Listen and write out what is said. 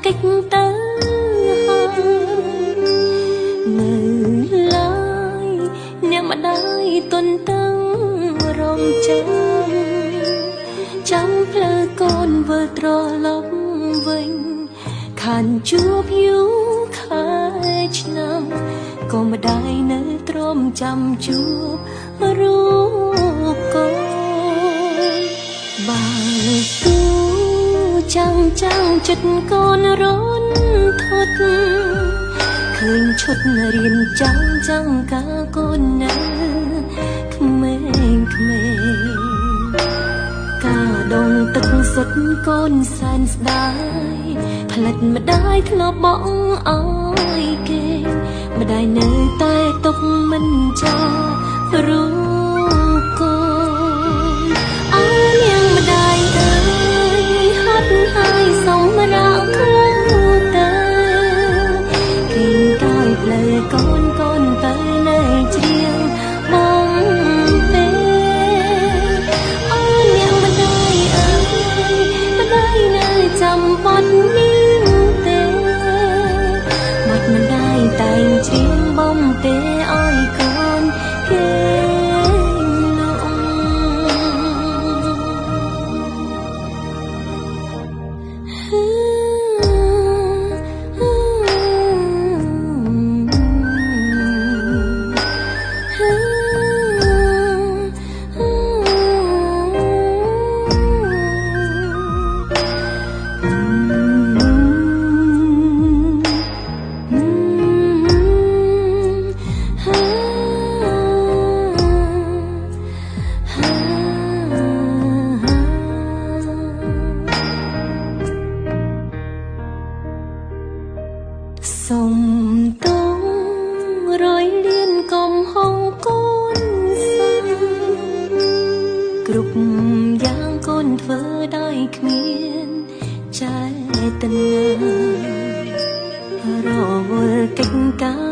កិច្ចទៅនៅឡើយអ្នកម្ដាយទុនតឹងរងចាំផ្លូវកូនវិលត្រឡប់វិញខានជួបយូរខែឆ្នាំក៏ម្ដាយនៅទ្រាំចាំជួបរូបកូនបើទូចាំចិត្តកូនរន្ធត់ឃើញឈុតរៀនចាំកាកូននៅក្មេងការដងទឹកសុទ្ធកូនសែនស្ដាយផ្លិចម្ដាយធ្លាប់បងអើយគេម្ដាយនៅតែទុកមិនចារូបកូនអើនាងម្ដាយអើយហត់ហើយសម្រាប់គ្រូទៅគេកាយផ្លូវកូនទៅនៅជ្រៀងបងទេអើនាងម្ដាយអើយម្ដាយនៅចាំបាត់នេះទេមាត់ម្ដាយតែងជ្រៀងបងទេអើយកូនគេសុំតងរយលៀនកំហុងកូនសាគ្រប់យ៉ាងកូនធ្វើដោយគ្មានចេតនារវល់កិច្ចការ